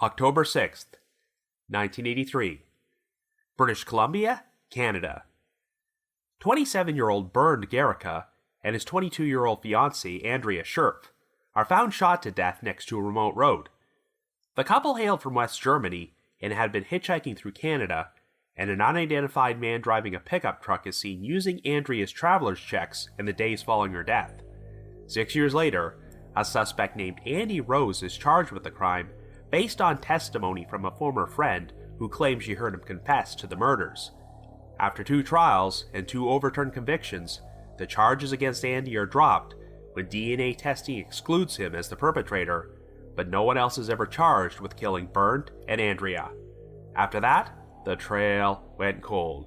October 6th, 1983. British Columbia, Canada. 27-year-old Bernd Goericke and his 22-year-old fiancée, Andrea Scherpf, are found shot to death next to a remote road. The couple hailed from West Germany and had been hitchhiking through Canada, and an unidentified man driving a pickup truck is seen using Andrea's traveler's checks in the days following her death. 6 years later, a suspect named Andy Rose is charged with the crime based on testimony from a former friend who claimed she heard him confess to the murders. After 2 trials and 2 overturned convictions, the charges against Andy are dropped when DNA testing excludes him as the perpetrator, but no one else is ever charged with killing Bernd and Andrea. After that, the trail went cold.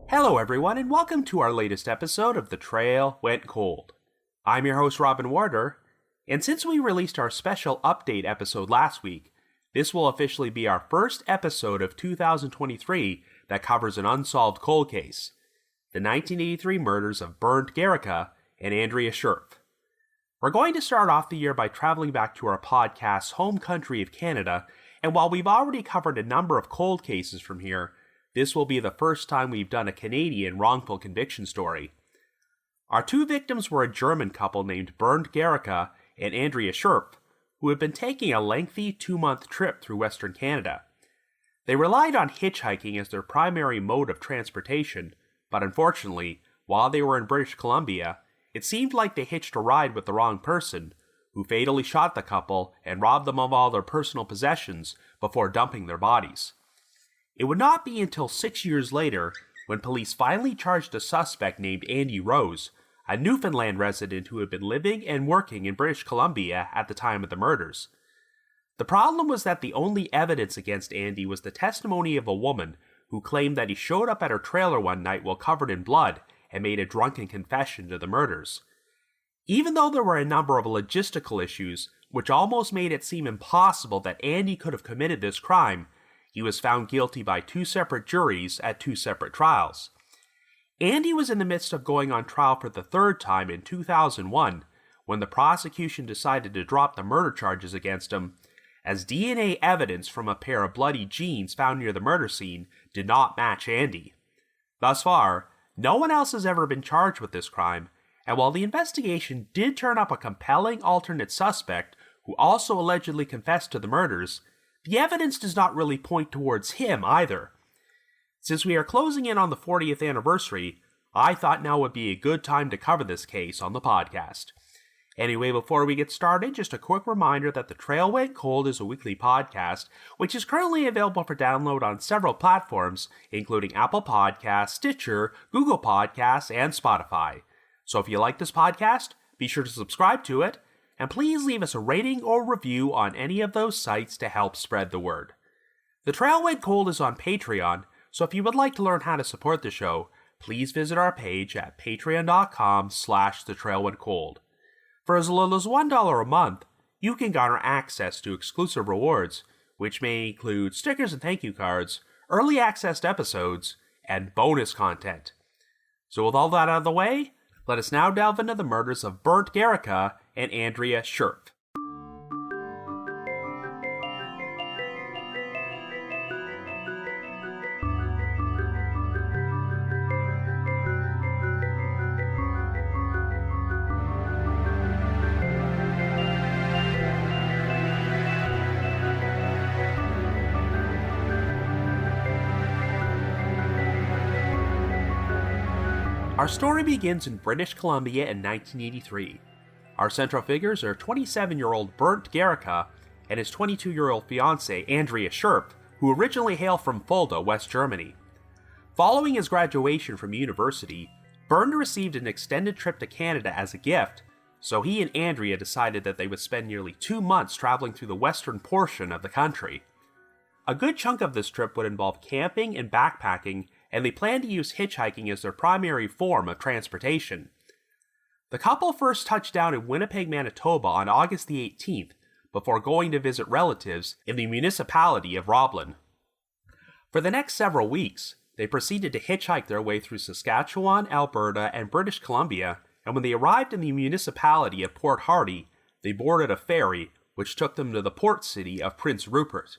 Hello everyone, and welcome to our latest episode of The Trail Went Cold. I'm your host Robin Warder, and since we released our special update episode last week, this will officially be our first episode of 2023 that covers an unsolved cold case, the 1983 murders of Bernd Goericke and Andrea Scherpf. We're going to start off the year by traveling back to our podcast's home country of Canada, and while we've already covered a number of cold cases from here, this will be the first time we've done a Canadian wrongful conviction story. Our 2 victims were a German couple named Bernd Goericke and Andrea Scherpf, who had been taking a lengthy 2-month trip through Western Canada. They relied on hitchhiking as their primary mode of transportation, but unfortunately, while they were in British Columbia, it seemed like they hitched a ride with the wrong person, who fatally shot the couple and robbed them of all their personal possessions before dumping their bodies. It would not be until 6 years later when police finally charged a suspect named Andy Rose, a Newfoundland resident who had been living and working in British Columbia at the time of the murders. The problem was that the only evidence against Andy was the testimony of a woman who claimed that he showed up at her trailer one night while covered in blood and made a drunken confession to the murders. Even though there were a number of logistical issues, which almost made it seem impossible that Andy could have committed this crime, he was found guilty by 2 separate juries at 2 separate trials. Andy was in the midst of going on trial for the 3rd time in 2001 when the prosecution decided to drop the murder charges against him, as DNA evidence from a pair of bloody jeans found near the murder scene did not match Andy. Thus far, no one else has ever been charged with this crime, and while the investigation did turn up a compelling alternate suspect who also allegedly confessed to the murders, the evidence does not really point towards him either. Since we are closing in on the 40th anniversary, I thought now would be a good time to cover this case on the podcast. Anyway, before we get started, just a quick reminder that The Trail Went Cold is a weekly podcast, which is currently available for download on several platforms, including Apple Podcasts, Stitcher, Google Podcasts, and Spotify. So if you like this podcast, be sure to subscribe to it, and please leave us a rating or review on any of those sites to help spread the word. The Trail Went Cold is on Patreon, so if you would like to learn how to support the show, please visit our page at patreon.com/thetrailwentcold. For as little as $1 a month, you can garner access to exclusive rewards, which may include stickers and thank you cards, early access to episodes, and bonus content. So with all that out of the way, let us now delve into the murders of Bernd Goericke and Andrea Scherpf. Our story begins in British Columbia in 1983. Our central figures are 27-year-old Bernd Goericke and his 22-year-old fiancée Andrea Scherpf, who originally hail from Fulda, West Germany. Following his graduation from university, Bernd received an extended trip to Canada as a gift, so he and Andrea decided that they would spend nearly 2 months traveling through the western portion of the country. A good chunk of this trip would involve camping and backpacking, and they planned to use hitchhiking as their primary form of transportation. The couple first touched down in Winnipeg, Manitoba on August the 18th, before going to visit relatives in the municipality of Roblin. For the next several weeks, they proceeded to hitchhike their way through Saskatchewan, Alberta, and British Columbia, and when they arrived in the municipality of Port Hardy, they boarded a ferry which took them to the port city of Prince Rupert.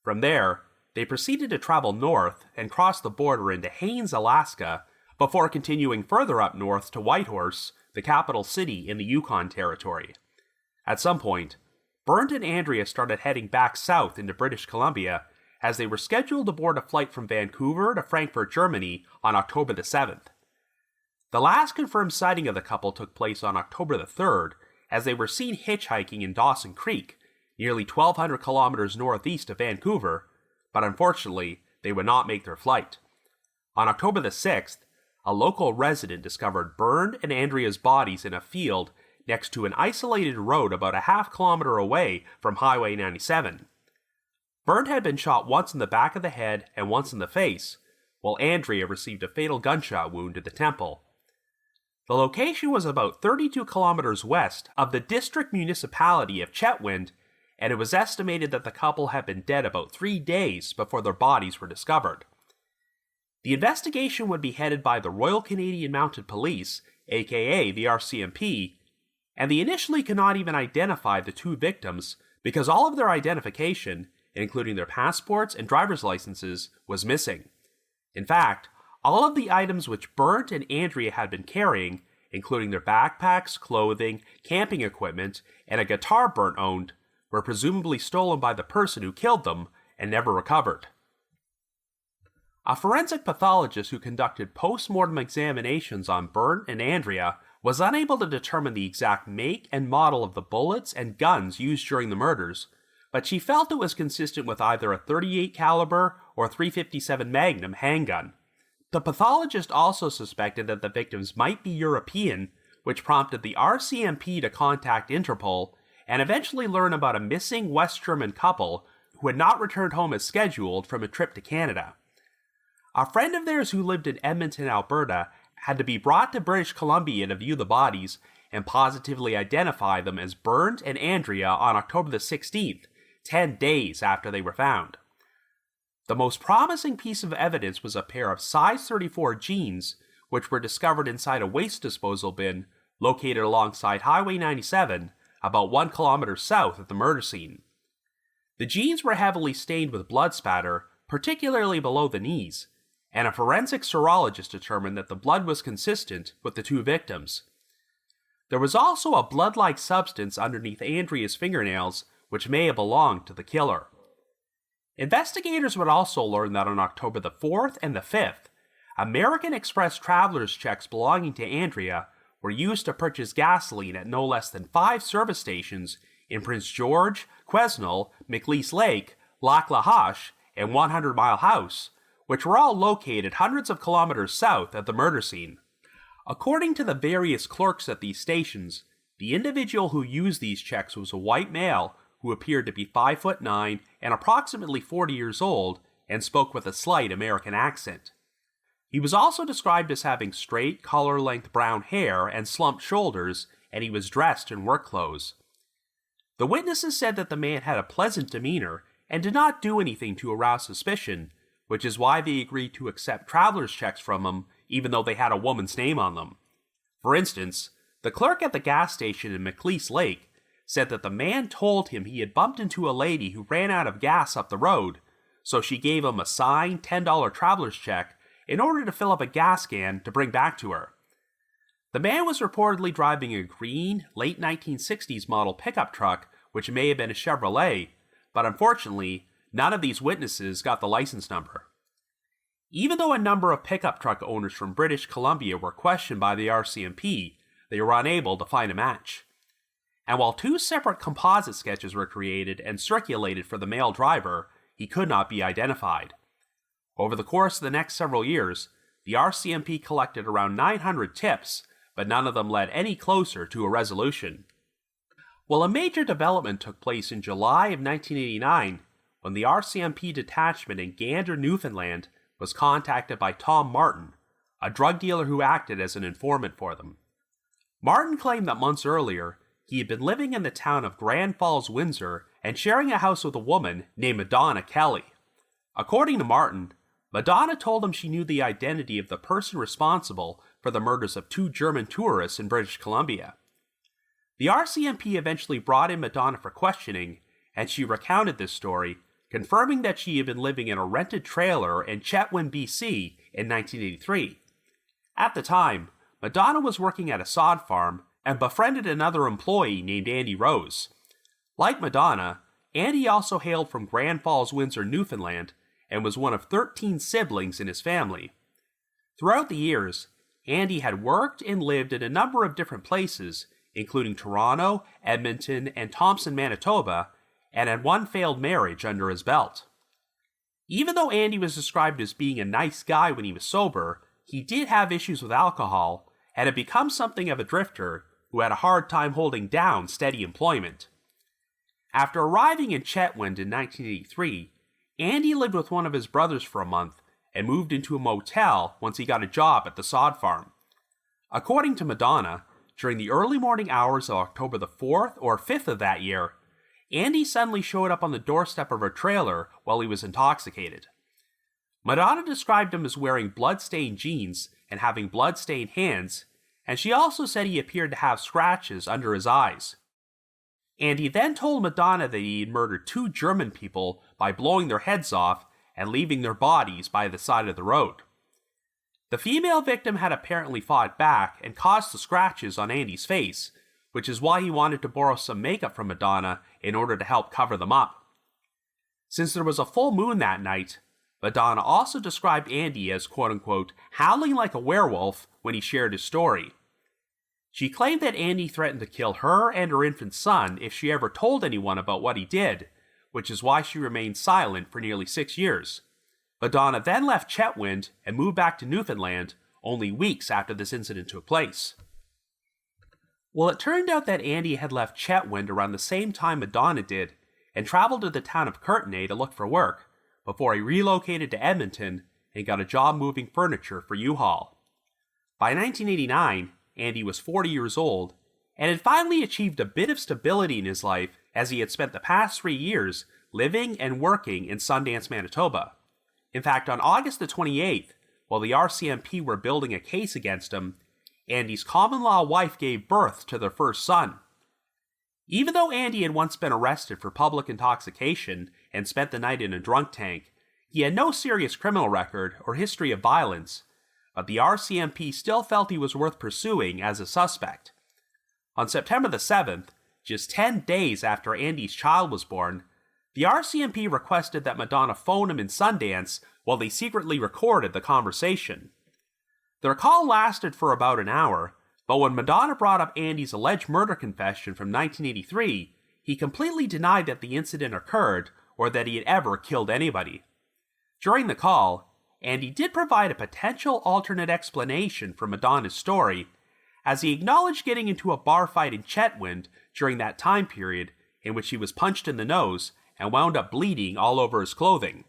From there, they proceeded to travel north and cross the border into Haines, Alaska, before continuing further up north to Whitehorse, the capital city in the Yukon Territory. At some point, Bernd and Andrea started heading back south into British Columbia, as they were scheduled to board a flight from Vancouver to Frankfurt, Germany on October the 7th. The last confirmed sighting of the couple took place on October the 3rd, as they were seen hitchhiking in Dawson Creek, nearly 1,200 kilometers northeast of Vancouver, but unfortunately, they would not make their flight. On October the 6th, a local resident discovered Bernd and Andrea's bodies in a field next to an isolated road about a half-kilometer away from Highway 97. Bernd had been shot once in the back of the head and once in the face, while Andrea received a fatal gunshot wound to the temple. The location was about 32 kilometers west of the district municipality of Chetwynd, and it was estimated that the couple had been dead about 3 days before their bodies were discovered. The investigation would be headed by the Royal Canadian Mounted Police, aka the RCMP, and they initially could not even identify the two victims because all of their identification, including their passports and driver's licenses, was missing. In fact, all of the items which Bernd and Andrea had been carrying, including their backpacks, clothing, camping equipment, and a guitar Bernd owned, were presumably stolen by the person who killed them and never recovered. A forensic pathologist who conducted post-mortem examinations on Bernd and Andrea was unable to determine the exact make and model of the bullets and guns used during the murders, but she felt it was consistent with either a .38 caliber or .357 Magnum handgun. The pathologist also suspected that the victims might be European, which prompted the RCMP to contact Interpol and eventually learn about a missing West German couple who had not returned home as scheduled from a trip to Canada. A friend of theirs who lived in Edmonton, Alberta, had to be brought to British Columbia to view the bodies and positively identify them as Bernd and Andrea on October the 16th, 10 days after they were found. The most promising piece of evidence was a pair of size 34 jeans, which were discovered inside a waste disposal bin located alongside Highway 97, about 1 kilometer south of the murder scene. The jeans were heavily stained with blood spatter, particularly below the knees, and a forensic serologist determined that the blood was consistent with the two victims. There was also a blood-like substance underneath Andrea's fingernails, which may have belonged to the killer. Investigators would also learn that on October the 4th and the 5th, American Express traveler's checks belonging to Andrea were used to purchase gasoline at no less than 5 service stations in Prince George, Quesnel, McLeese Lake, Lac La Hache, and 100 Mile House, which were all located hundreds of kilometers south of the murder scene. According to the various clerks at these stations, the individual who used these checks was a white male who appeared to be 5'9" and approximately 40 years old and spoke with a slight American accent. He was also described as having straight, collar-length brown hair and slumped shoulders, and he was dressed in work clothes. The witnesses said that the man had a pleasant demeanor and did not do anything to arouse suspicion, which is why they agreed to accept traveler's checks from him even though they had a woman's name on them. For instance, the clerk at the gas station in McLeese Lake said that the man told him he had bumped into a lady who ran out of gas up the road, so she gave him a signed $10 traveler's check in order to fill up a gas can to bring back to her. The man was reportedly driving a green, late 1960s model pickup truck, which may have been a Chevrolet, but unfortunately, none of these witnesses got the license number. Even though a number of pickup truck owners from British Columbia were questioned by the RCMP, they were unable to find a match. And while 2 separate composite sketches were created and circulated for the male driver, he could not be identified. Over the course of the next several years, the RCMP collected around 900 tips, but none of them led any closer to a resolution. Well, a major development took place in July of 1989 when the RCMP detachment in Gander, Newfoundland was contacted by Tom Martin, a drug dealer who acted as an informant for them. Martin claimed that months earlier, he had been living in the town of Grand Falls, Windsor, and sharing a house with a woman named Madonna Kelly. According to Martin, Madonna told him she knew the identity of the person responsible for the murders of 2 German tourists in British Columbia. The RCMP eventually brought in Madonna for questioning, and she recounted this story, confirming that she had been living in a rented trailer in Chetwynd, BC in 1983. At the time, Madonna was working at a sod farm and befriended another employee named Andy Rose. Like Madonna, Andy also hailed from Grand Falls, Windsor, Newfoundland, and was one of 13 siblings in his family. Throughout the years, Andy had worked and lived in a number of different places, including Toronto, Edmonton, and Thompson, Manitoba, and had one failed marriage under his belt. Even though Andy was described as being a nice guy when he was sober, he did have issues with alcohol and had become something of a drifter who had a hard time holding down steady employment. After arriving in Chetwynd in 1983, Andy lived with one of his brothers for a month and moved into a motel once he got a job at the sod farm. According to Madonna, during the early morning hours of October the 4th or 5th of that year, Andy suddenly showed up on the doorstep of her trailer while he was intoxicated. Madonna described him as wearing blood-stained jeans and having blood-stained hands, and she also said he appeared to have scratches under his eyes. Andy then told Madonna that he had murdered 2 German people by blowing their heads off and leaving their bodies by the side of the road. The female victim had apparently fought back and caused the scratches on Andy's face, which is why he wanted to borrow some makeup from Madonna in order to help cover them up. Since there was a full moon that night, Madonna also described Andy as quote-unquote howling like a werewolf when he shared his story. She claimed that Andy threatened to kill her and her infant son if she ever told anyone about what he did, which is why she remained silent for nearly 6 years. Madonna then left Chetwynd and moved back to Newfoundland only weeks after this incident took place. Well, it turned out that Andy had left Chetwynd around the same time Madonna did and traveled to the town of Courtenay to look for work before he relocated to Edmonton and got a job moving furniture for U-Haul. By 1989, Andy was 40 years old and had finally achieved a bit of stability in his life as he had spent the past 3 years living and working in Sundance, Manitoba. In fact, on August the 28th, while the RCMP were building a case against him, Andy's common-law wife gave birth to their first son. Even though Andy had once been arrested for public intoxication and spent the night in a drunk tank, he had no serious criminal record or history of violence, but the RCMP still felt he was worth pursuing as a suspect. On September the 7th, just 10 days after Andy's child was born, the RCMP requested that Madonna phone him in Sundance while they secretly recorded the conversation. Their call lasted for about an hour, but when Madonna brought up Andy's alleged murder confession from 1983, he completely denied that the incident occurred or that he had ever killed anybody. During the call, Andy did provide a potential alternate explanation for Madonna's story, as he acknowledged getting into a bar fight in Chetwynd during that time period in which he was punched in the nose and wound up bleeding all over his clothing.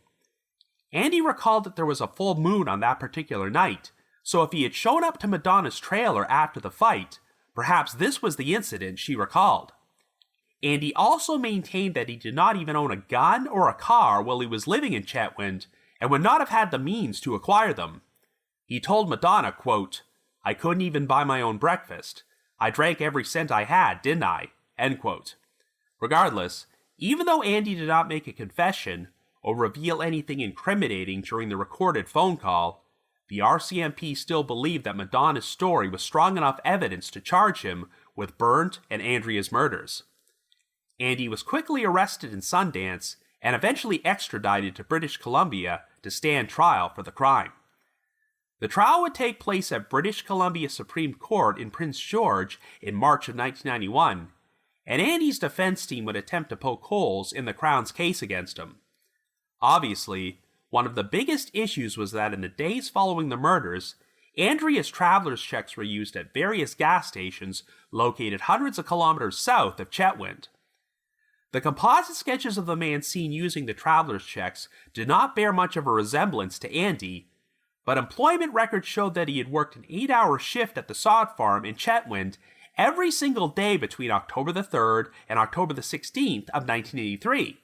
Andy recalled that there was a full moon on that particular night, so if he had shown up to Madonna's trailer after the fight, perhaps this was the incident she recalled. Andy also maintained that he did not even own a gun or a car while he was living in Chetwynd and would not have had the means to acquire them. He told Madonna, quote, "I couldn't even buy my own breakfast. I drank every cent I had, didn't I?" End quote. Regardless, even though Andy did not make a confession or reveal anything incriminating during the recorded phone call, the RCMP still believed that Madonna's story was strong enough evidence to charge him with Bernd and Andrea's murders. Andy was quickly arrested in Sundance and eventually extradited to British Columbia to stand trial for the crime. The trial would take place at British Columbia Supreme Court in Prince George in March of 1991, and Andy's defense team would attempt to poke holes in the Crown's case against him. Obviously, one of the biggest issues was that in the days following the murders, Andrea's traveler's checks were used at various gas stations located hundreds of kilometers south of Chetwynd. The composite sketches of the man seen using the traveler's checks did not bear much of a resemblance to Andy, but employment records showed that he had worked an 8-hour shift at the sod farm in Chetwynd every single day between October the 3rd and October the 16th of 1983.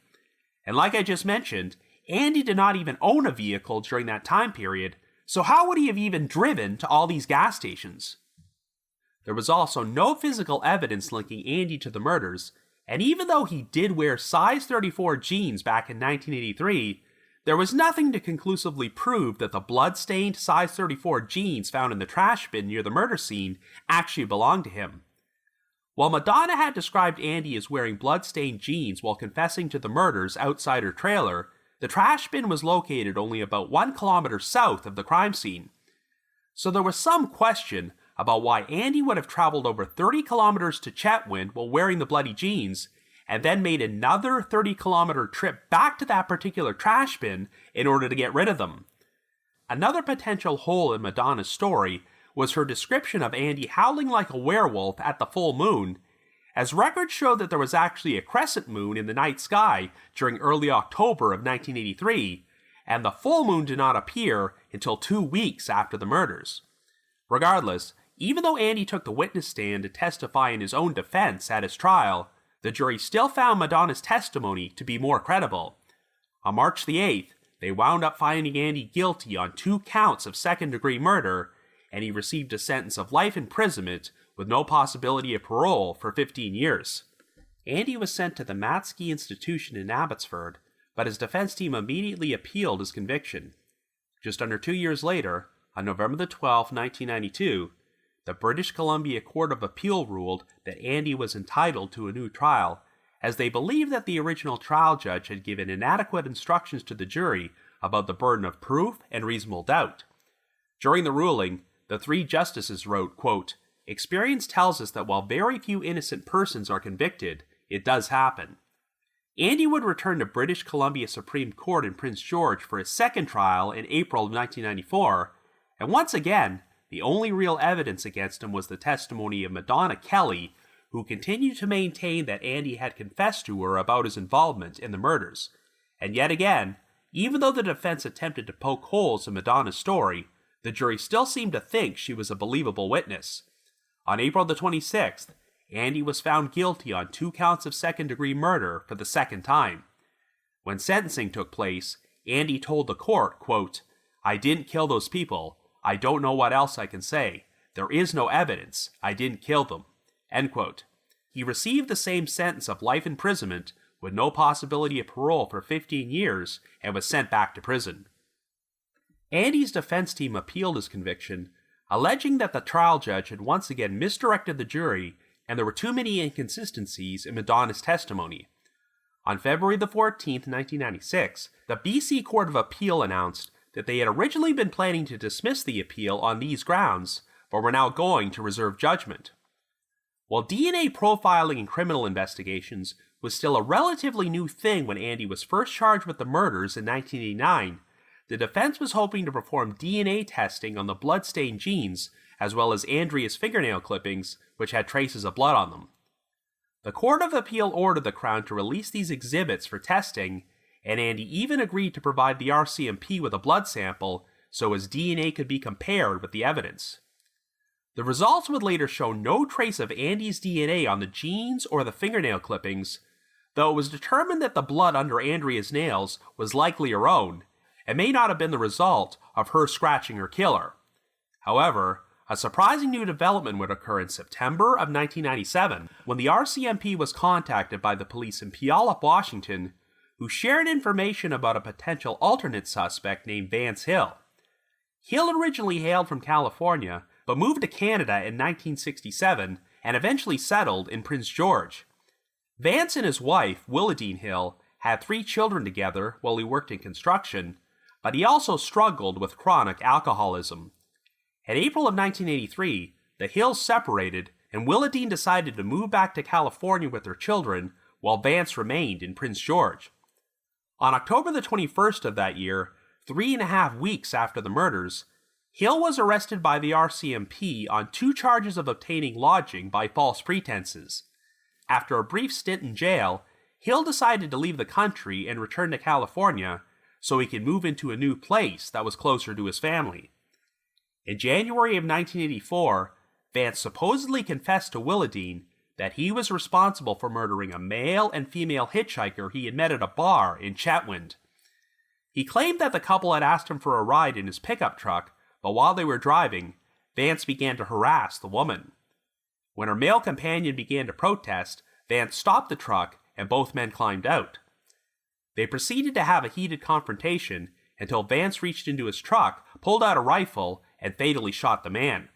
And like I just mentioned, Andy did not even own a vehicle during that time period, so how would he have even driven to all these gas stations? There was also no physical evidence linking Andy to the murders, and even though he did wear size 34 jeans back in 1983, there was nothing to conclusively prove that the blood-stained size 34 jeans found in the trash bin near the murder scene actually belonged to him. While Madonna had described Andy as wearing blood-stained jeans while confessing to the murders outside her trailer, the trash bin was located only about 1 kilometer south of the crime scene. So there was some question about why Andy would have traveled over 30 kilometers to Chetwynd while wearing the bloody jeans, and then made another 30-kilometer trip back to that particular trash bin in order to get rid of them. Another potential hole in Madonna's story was her description of Andy howling like a werewolf at the full moon, as records show that there was actually a crescent moon in the night sky during early October of 1983, and the full moon did not appear until 2 weeks after the murders. Regardless, even though Andy took the witness stand to testify in his own defense at his trial, the jury still found Madonna's testimony to be more credible. On March the 8th, they wound up finding Andy guilty on 2 counts of second-degree murder, and he received a sentence of life imprisonment with no possibility of parole for 15 years. Andy was sent to the Matsky Institution in Abbotsford, but his defense team immediately appealed his conviction. Just under 2 years later, on November the 12th, 1992, the British Columbia Court of Appeal ruled that Andy was entitled to a new trial, as they believed that the original trial judge had given inadequate instructions to the jury about the burden of proof and reasonable doubt. During the ruling, the 3 justices wrote, quote, "Experience tells us that while very few innocent persons are convicted, it does happen." Andy would return to British Columbia Supreme Court in Prince George for his second trial in April of 1994, and once again, the only real evidence against him was the testimony of Madonna Kelly, who continued to maintain that Andy had confessed to her about his involvement in the murders. And yet again, even though the defense attempted to poke holes in Madonna's story, the jury still seemed to think she was a believable witness. On April the 26th, Andy was found guilty on 2 counts of second-degree murder for the second time. When sentencing took place, Andy told the court, quote, "I didn't kill those people. I don't know what else I can say. There is no evidence. I didn't kill them." End quote. He received the same sentence of life imprisonment with no possibility of parole for 15 years and was sent back to prison. Andy's defense team appealed his conviction, alleging that the trial judge had once again misdirected the jury and there were too many inconsistencies in Madonna's testimony. On February the 14th, 1996, the BC Court of Appeal announced that they had originally been planning to dismiss the appeal on these grounds, but were now going to reserve judgment. While DNA profiling in criminal investigations was still a relatively new thing when Andy was first charged with the murders in 1989, the defense was hoping to perform DNA testing on the blood-stained jeans, as well as Andrea's fingernail clippings, which had traces of blood on them. The Court of Appeal ordered the Crown to release these exhibits for testing, and Andy even agreed to provide the RCMP with a blood sample so his DNA could be compared with the evidence. The results would later show no trace of Andy's DNA on the jeans or the fingernail clippings, though it was determined that the blood under Andrea's nails was likely her own, and may not have been the result of her scratching her killer. However, a surprising new development would occur in September of 1997, when the RCMP was contacted by the police in Puyallup, Washington, who shared information about a potential alternate suspect named Vance Hill. Hill originally hailed from California, but moved to Canada in 1967 and eventually settled in Prince George. Vance and his wife, Willadine Hill, had 3 children together while he worked in construction, but he also struggled with chronic alcoholism. In April of 1983, the Hills separated, and Willadine decided to move back to California with their children, while Vance remained in Prince George. On October the 21st of that year, 3.5 weeks after the murders, Hill was arrested by the RCMP on 2 charges of obtaining lodging by false pretenses. After a brief stint in jail, Hill decided to leave the country and return to California so he could move into a new place that was closer to his family. In January of 1984, Vance supposedly confessed to Willadine that he was responsible for murdering a male and female hitchhiker he had met at a bar in Chetwynd. He claimed that the couple had asked him for a ride in his pickup truck, but while they were driving, Vance began to harass the woman. When her male companion began to protest, Vance stopped the truck and both men climbed out. They proceeded to have a heated confrontation until Vance reached into his truck, pulled out a rifle, and fatally shot the man.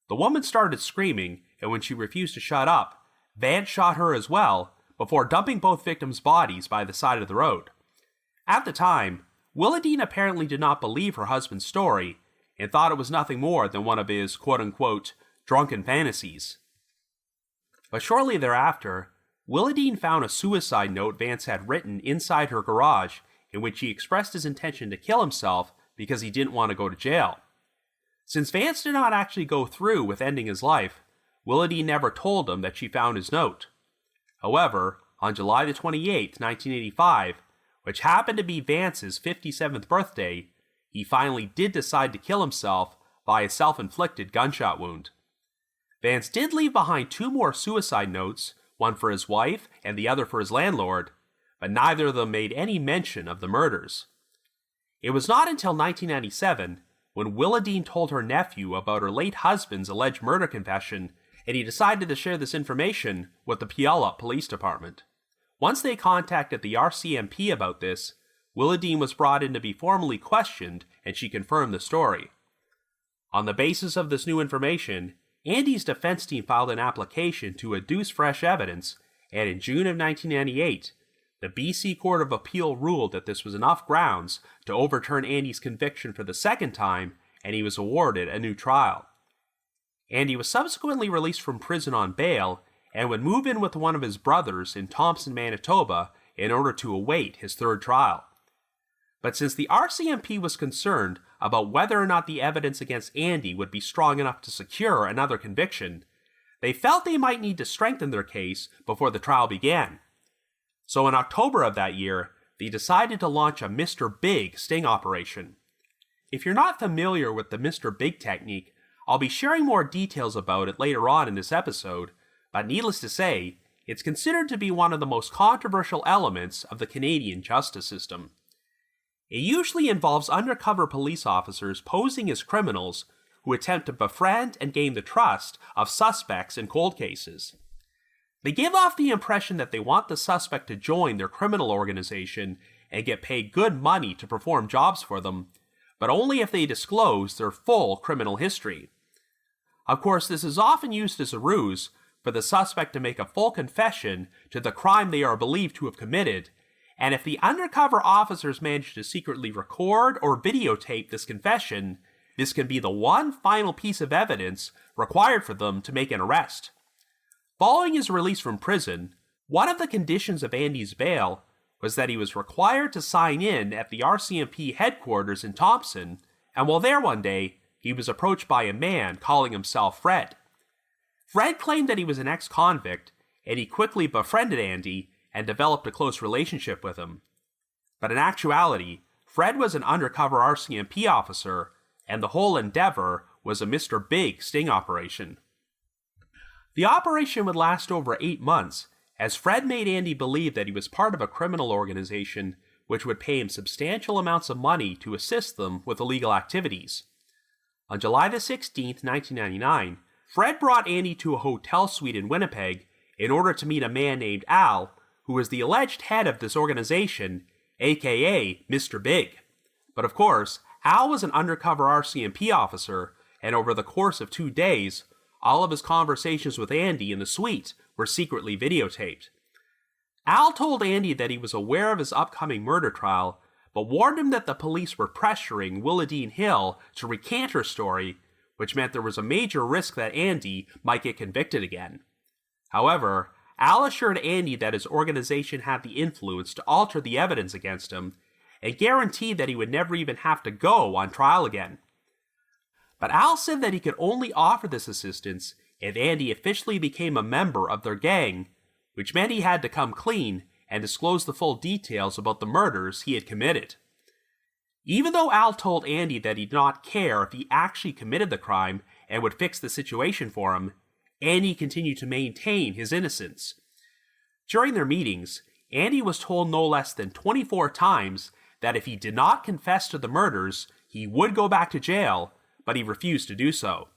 The woman started screaming, and when she refused to shut up, Vance shot her as well, before dumping both victims' bodies by the side of the road. At the time, Willadine apparently did not believe her husband's story, and thought it was nothing more than one of his quote-unquote drunken fantasies. But shortly thereafter, Willadine found a suicide note Vance had written inside her garage in which he expressed his intention to kill himself because he didn't want to go to jail. Since Vance did not actually go through with ending his life, Willadine never told him that she found his note. However, on July the 28th, 1985, which happened to be Vance's 57th birthday, he finally did decide to kill himself by a self-inflicted gunshot wound. Vance did leave behind 2 more suicide notes, one for his wife and the other for his landlord, but neither of them made any mention of the murders. It was not until 1997 when Willadine told her nephew about her late husband's alleged murder confession, and he decided to share this information with the Puyallup Police Department. Once they contacted the RCMP about this, Willadine was brought in to be formally questioned, and she confirmed the story. On the basis of this new information, Andy's defense team filed an application to adduce fresh evidence, and in June of 1998, the BC Court of Appeal ruled that this was enough grounds to overturn Andy's conviction for the second time, and he was awarded a new trial. Andy was subsequently released from prison on bail and would move in with one of his brothers in Thompson, Manitoba, in order to await his third trial. But since the RCMP was concerned about whether or not the evidence against Andy would be strong enough to secure another conviction, they felt they might need to strengthen their case before the trial began. So in October of that year, they decided to launch a Mr. Big sting operation. If you're not familiar with the Mr. Big technique, I'll be sharing more details about it later on in this episode, but needless to say, it's considered to be one of the most controversial elements of the Canadian justice system. It usually involves undercover police officers posing as criminals who attempt to befriend and gain the trust of suspects in cold cases. They give off the impression that they want the suspect to join their criminal organization and get paid good money to perform jobs for them, but only if they disclose their full criminal history. Of course, this is often used as a ruse for the suspect to make a full confession to the crime they are believed to have committed, and if the undercover officers manage to secretly record or videotape this confession, this can be the one final piece of evidence required for them to make an arrest. Following his release from prison, one of the conditions of Andy's bail was that he was required to sign in at the RCMP headquarters in Thompson, and while there one day, he was approached by a man calling himself Fred. Fred claimed that he was an ex-convict, and he quickly befriended Andy and developed a close relationship with him. But in actuality, Fred was an undercover RCMP officer, and the whole endeavor was a Mr. Big sting operation. The operation would last over 8 months, as Fred made Andy believe that he was part of a criminal organization which would pay him substantial amounts of money to assist them with illegal activities. On July the 16th, 1999, Fred brought Andy to a hotel suite in Winnipeg in order to meet a man named Al, who was the alleged head of this organization, aka Mr. Big. But of course, Al was an undercover RCMP officer, and over the course of 2 days, all of his conversations with Andy in the suite were secretly videotaped. Al told Andy that he was aware of his upcoming murder trial, but warned him that the police were pressuring Willadine Hill to recant her story, which meant there was a major risk that Andy might get convicted again. However, Al assured Andy that his organization had the influence to alter the evidence against him, and guaranteed that he would never even have to go on trial again. But Al said that he could only offer this assistance if Andy officially became a member of their gang, which meant he had to come clean and disclose the full details about the murders he had committed. Even though Al told Andy that he did not care if he actually committed the crime and would fix the situation for him, Andy continued to maintain his innocence. During their meetings, Andy was told no less than 24 times that if he did not confess to the murders, he would go back to jail, but he refused to do so.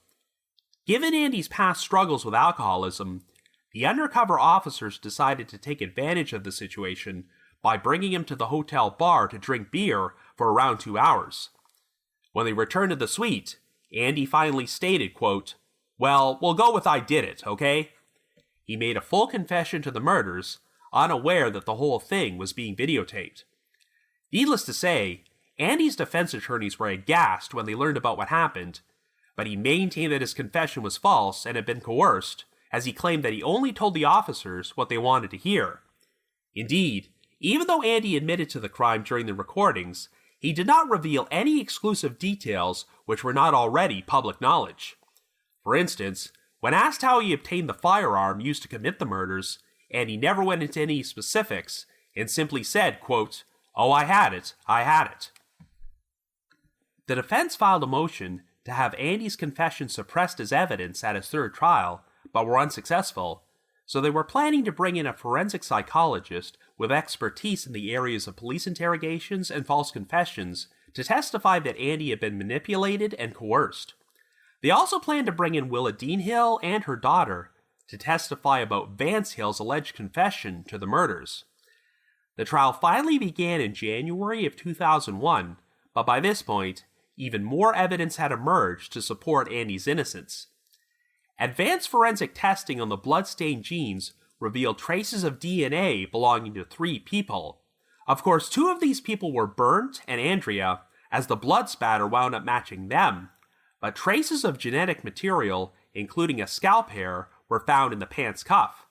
Given Andy's past struggles with alcoholism, the undercover officers decided to take advantage of the situation by bringing him to the hotel bar to drink beer for around 2 hours. When they returned to the suite, Andy finally stated, quote, "Well, we'll go with I did it, okay?" He made a full confession to the murders, unaware that the whole thing was being videotaped. Needless to say, Andy's defense attorneys were aghast when they learned about what happened, but he maintained that his confession was false and had been coerced, as he claimed that he only told the officers what they wanted to hear. Indeed, even though Andy admitted to the crime during the recordings, he did not reveal any exclusive details which were not already public knowledge. For instance, when asked how he obtained the firearm used to commit the murders, Andy never went into any specifics and simply said, quote, "Oh, I had it. The defense filed a motion to have Andy's confession suppressed as evidence at his third trial, but were unsuccessful, so they were planning to bring in a forensic psychologist with expertise in the areas of police interrogations and false confessions to testify that Andy had been manipulated and coerced. They also planned to bring in Willa Dean Hill and her daughter to testify about Vance Hill's alleged confession to the murders. The trial finally began in January of 2001, but by this point, even more evidence had emerged to support Andy's innocence. Advanced forensic testing on the bloodstained genes revealed traces of DNA belonging to 3 people. Of course, 2 of these people were Bernd and Andrea, as the blood spatter wound up matching them, but traces of genetic material, including a scalp hair, were found in the pants cuff.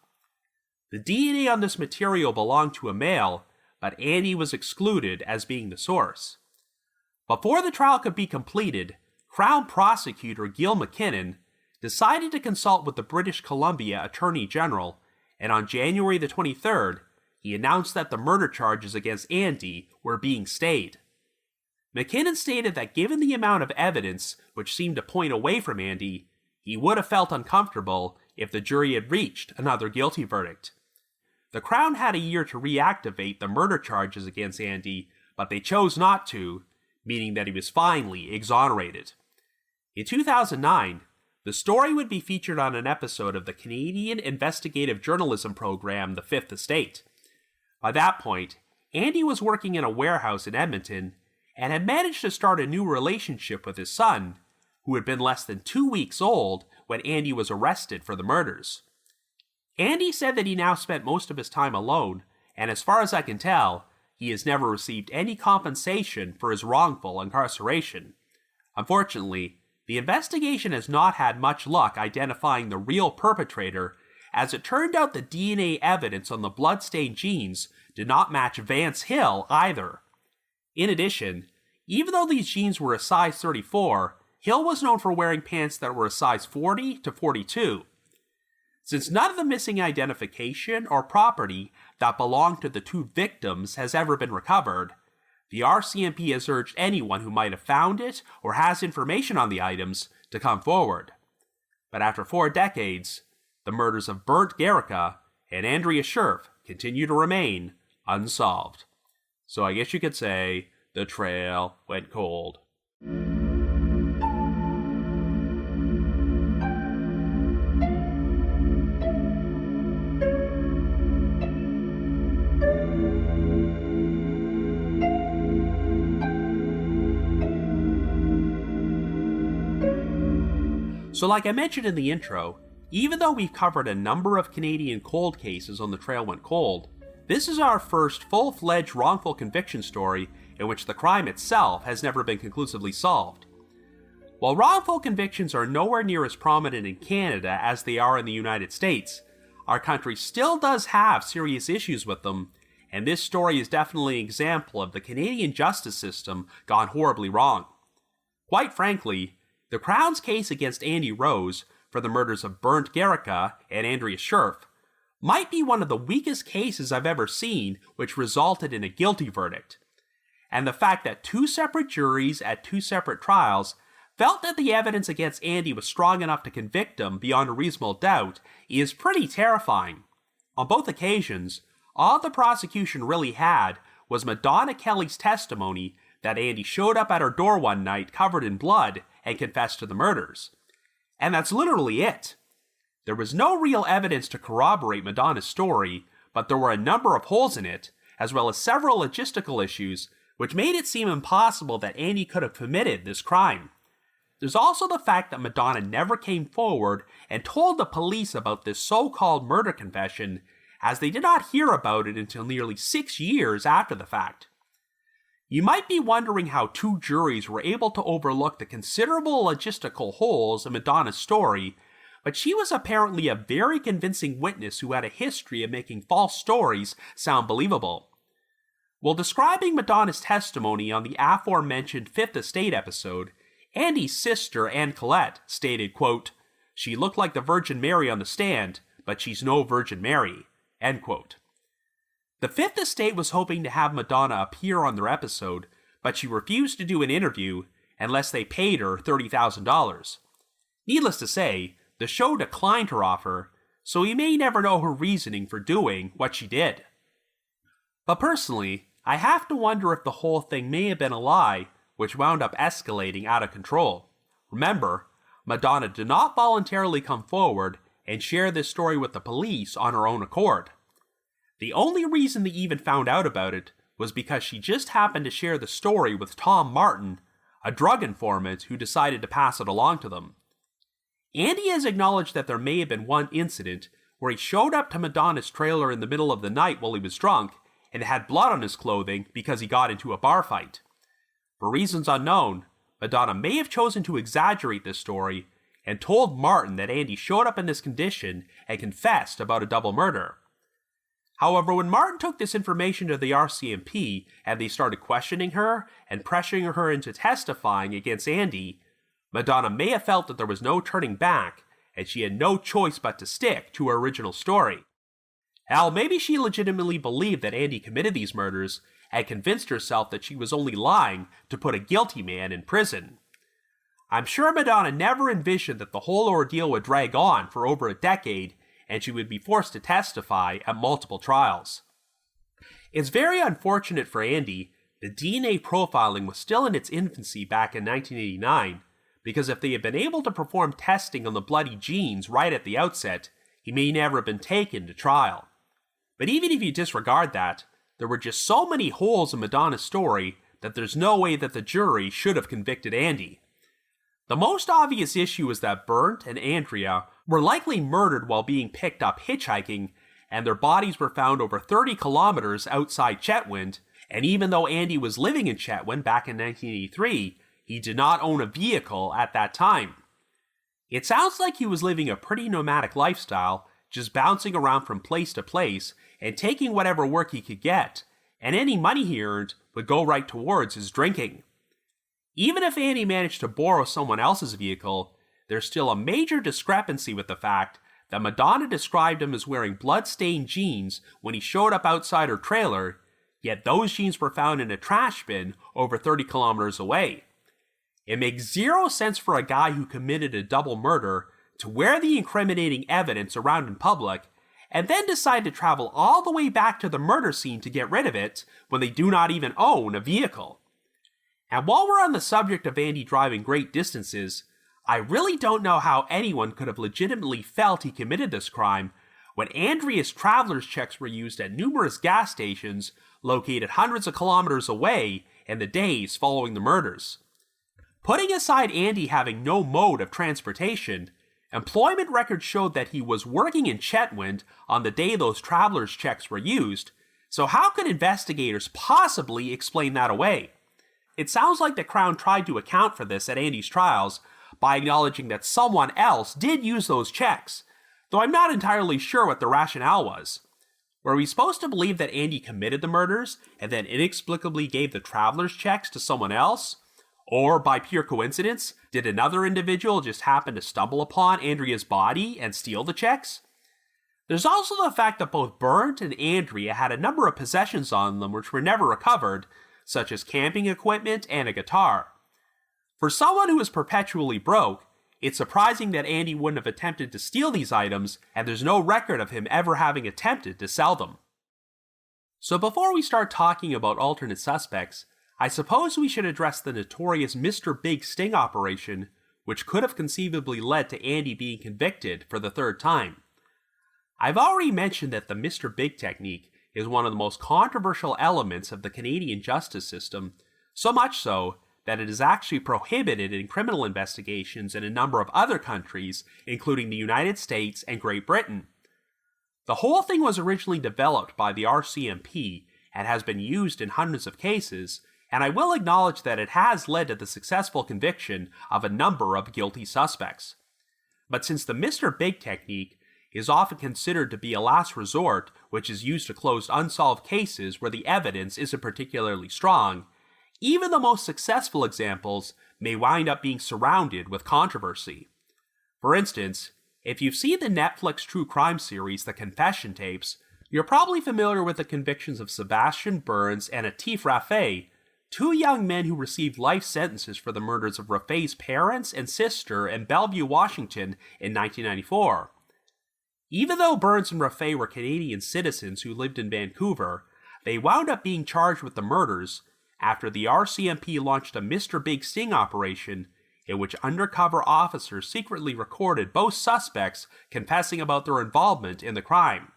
The DNA on this material belonged to a male, but Andy was excluded as being the source. Before the trial could be completed, Crown Prosecutor Gil McKinnon decided to consult with the British Columbia Attorney General, and on January the 23rd, he announced that the murder charges against Andy were being stayed. McKinnon stated that given the amount of evidence which seemed to point away from Andy, he would have felt uncomfortable if the jury had reached another guilty verdict. The Crown had a year to reactivate the murder charges against Andy, but they chose not to, meaning that he was finally exonerated. In 2009, the story would be featured on an episode of the Canadian investigative journalism program The Fifth Estate. By that point, Andy was working in a warehouse in Edmonton and had managed to start a new relationship with his son, who had been less than 2 weeks old when Andy was arrested for the murders. Andy said that he now spent most of his time alone, and as far as I can tell, he has never received any compensation for his wrongful incarceration. Unfortunately, the investigation has not had much luck identifying the real perpetrator, as it turned out the DNA evidence on the bloodstained genes did not match Vance Hill either. In addition, even though these genes were a size 34, Hill was known for wearing pants that were a size 40 to 42. Since none of the missing identification or property that belonged to the 2 victims has ever been recovered, the RCMP has urged anyone who might have found it or has information on the items to come forward. But after 4 decades, the murders of Bernd Goericke and Andrea Scherpf continue to remain unsolved. So I guess you could say the trail went cold. So like I mentioned in the intro, even though we've covered a number of Canadian cold cases on The Trail Went Cold, this is our first full-fledged wrongful conviction story in which the crime itself has never been conclusively solved. While wrongful convictions are nowhere near as prominent in Canada as they are in the United States, our country still does have serious issues with them, and this story is definitely an example of the Canadian justice system gone horribly wrong. Quite frankly, the Crown's case against Andy Rose for the murders of Bernd Goericke and Andrea Scherpf might be one of the weakest cases I've ever seen which resulted in a guilty verdict. And the fact that two separate juries at two separate trials felt that the evidence against Andy was strong enough to convict him beyond a reasonable doubt is pretty terrifying. On both occasions, all the prosecution really had was Madonna Kelly's testimony that Andy showed up at her door one night covered in blood and confessed to the murders. And that's literally it. There was no real evidence to corroborate Madonna's story, but there were a number of holes in it, as well as several logistical issues, which made it seem impossible that Andy could have committed this crime. There's also the fact that Madonna never came forward and told the police about this so-called murder confession, as they did not hear about it until nearly 6 years after the fact. You might be wondering how two juries were able to overlook the considerable logistical holes in Madonna's story, but she was apparently a very convincing witness who had a history of making false stories sound believable. While describing Madonna's testimony on the aforementioned Fifth Estate episode, Andy's sister, Anne Collette, stated, quote, "She looked like the Virgin Mary on the stand, but she's no Virgin Mary," end quote. The Fifth Estate was hoping to have Madonna appear on their episode, but she refused to do an interview unless they paid her $30,000. Needless to say, the show declined her offer, so we may never know her reasoning for doing what she did. But personally, I have to wonder if the whole thing may have been a lie, which wound up escalating out of control. Remember, Madonna did not voluntarily come forward and share this story with the police on her own accord. The only reason they even found out about it was because she just happened to share the story with Tom Martin, a drug informant who decided to pass it along to them. Andy has acknowledged that there may have been one incident where he showed up to Madonna's trailer in the middle of the night while he was drunk and had blood on his clothing because he got into a bar fight. For reasons unknown, Madonna may have chosen to exaggerate this story and told Martin that Andy showed up in this condition and confessed about a double murder. However, when Martin took this information to the RCMP and they started questioning her and pressuring her into testifying against Andy, Madonna may have felt that there was no turning back and she had no choice but to stick to her original story. Hell, maybe she legitimately believed that Andy committed these murders and convinced herself that she was only lying to put a guilty man in prison. I'm sure Madonna never envisioned that the whole ordeal would drag on for over a decade and she would be forced to testify at multiple trials. It's very unfortunate for Andy that DNA profiling was still in its infancy back in 1989, because if they had been able to perform testing on the bloody genes right at the outset, he may never have been taken to trial. But even if you disregard that, there were just so many holes in Madonna's story that there's no way that the jury should have convicted Andy. The most obvious issue is that Bernd and Andrea were likely murdered while being picked up hitchhiking, and their bodies were found over 30 kilometers outside Chetwynd, and even though Andy was living in Chetwynd back in 1983, he did not own a vehicle at that time. It sounds like he was living a pretty nomadic lifestyle, just bouncing around from place to place and taking whatever work he could get, and any money he earned would go right towards his drinking. Even if Andy managed to borrow someone else's vehicle, there's still a major discrepancy with the fact that Madonna described him as wearing blood-stained jeans when he showed up outside her trailer, yet those jeans were found in a trash bin over 30 kilometers away. It makes zero sense for a guy who committed a double murder to wear the incriminating evidence around in public and then decide to travel all the way back to the murder scene to get rid of it when they do not even own a vehicle. And while we're on the subject of Andy driving great distances, I really don't know how anyone could have legitimately felt he committed this crime when Andrea's traveler's checks were used at numerous gas stations located hundreds of kilometers away in the days following the murders. Putting aside Andy having no mode of transportation, employment records showed that he was working in Chetwynd on the day those traveler's checks were used, so how could investigators possibly explain that away? It sounds like the Crown tried to account for this at Andy's trials by acknowledging that someone else did use those checks, though I'm not entirely sure what the rationale was. Were we supposed to believe that Andy committed the murders and then inexplicably gave the traveler's checks to someone else? Or, by pure coincidence, did another individual just happen to stumble upon Andrea's body and steal the checks? There's also the fact that both Bernd and Andrea had a number of possessions on them which were never recovered, such as camping equipment and a guitar. For someone who is perpetually broke, it's surprising that Andy wouldn't have attempted to steal these items, and there's no record of him ever having attempted to sell them. So before we start talking about alternate suspects, I suppose we should address the notorious Mr. Big sting operation, which could have conceivably led to Andy being convicted for the third time. I've already mentioned that the Mr. Big technique is one of the most controversial elements of the Canadian justice system, so much so that it is actually prohibited in criminal investigations in a number of other countries, including the United States and Great Britain. The whole thing was originally developed by the RCMP and has been used in hundreds of cases, and I will acknowledge that it has led to the successful conviction of a number of guilty suspects. But since the Mr. Big technique is often considered to be a last resort, which is used to close unsolved cases where the evidence isn't particularly strong, even the most successful examples may wind up being surrounded with controversy. For instance, if you've seen the Netflix true crime series The Confession Tapes, you're probably familiar with the convictions of Sebastian Burns and Atif Rafay, two young men who received life sentences for the murders of Rafay's parents and sister in Bellevue, Washington in 1994. Even though Burns and Rafay were Canadian citizens who lived in Vancouver, they wound up being charged with the murders after the RCMP launched a Mr. Big sting operation in which undercover officers secretly recorded both suspects confessing about their involvement in the crime.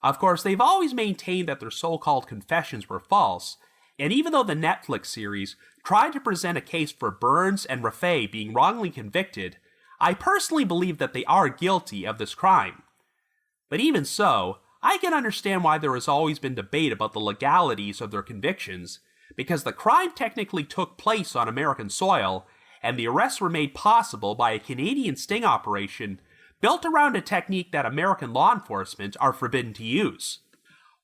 Of course, they've always maintained that their so-called confessions were false, and even though the Netflix series tried to present a case for Burns and Rafay being wrongly convicted, I personally believe that they are guilty of this crime. But even so, I can understand why there has always been debate about the legalities of their convictions, because the crime technically took place on American soil, and the arrests were made possible by a Canadian sting operation built around a technique that American law enforcement are forbidden to use.